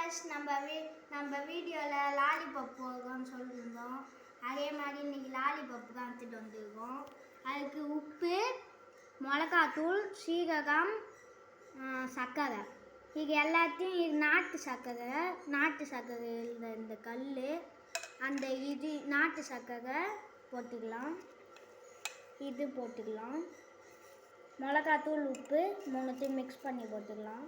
Guys, நம்ம வீடியோவில் lollipop போடுறோம்னு சொல்லியிருந்தோம். அதே மாதிரி இன்றைக்கி லாலிபப் தான் எடுத்துகிட்டு வந்திருக்கோம். அதுக்கு உப்பு, மிளகாத்தூள், சீரகம், சர்க்கரை, இது எல்லாத்தையும் இது நாட்டு சர்க்கரை இந்த கல் அந்த இது நாட்டு சர்க்கரை போட்டுக்கலாம். இது போட்டுக்கலாம். மிளகாத்தூள், உப்பு மூணுத்தையும் மிக்ஸ் பண்ணி போட்டுக்கலாம்.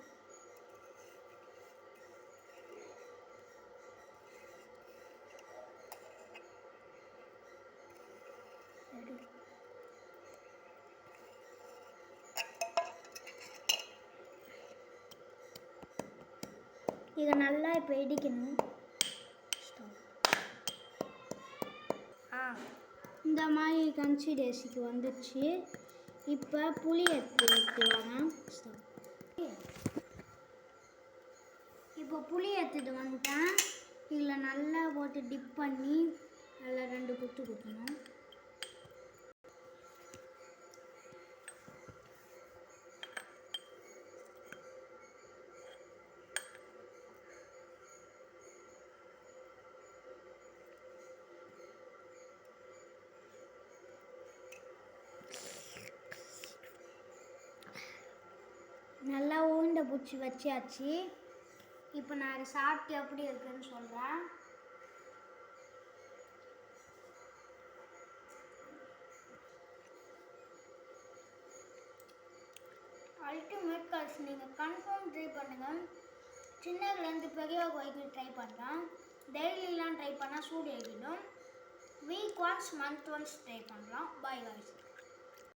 இதை நல்லா இப்போ இடிக்கணும். இந்த மாதிரி கன்சிஸ்டன்சிக்கு வந்துடுச்சு. இப்போ புளி எடுத்துவாங்க. இப்போ புளி எடுத்துட்டு வந்துட்டேன். இதில் நல்லா போட்டு டிப் பண்ணி அதில் 2 குத்து குத்தணும். நல்லா உருண்டை பிடிச்சி வச்சாச்சு. இப்போ நான் அதை சாப்பிட்டு எப்படி இருக்குன்னு சொல்கிறேன். அல்டிமேட் காய்ஸ், நீங்கள் கன்ஃபார்ம் ட்ரை பண்ணுங்கள். சின்னதுலேருந்து பெரியவங்க வரைக்கும் ட்ரை பண்ணுறேன். டெய்லிலாம் ட்ரை பண்ணால் சூடு ஏறிடும். Week once month once try பண்ணலாம். Bye guys.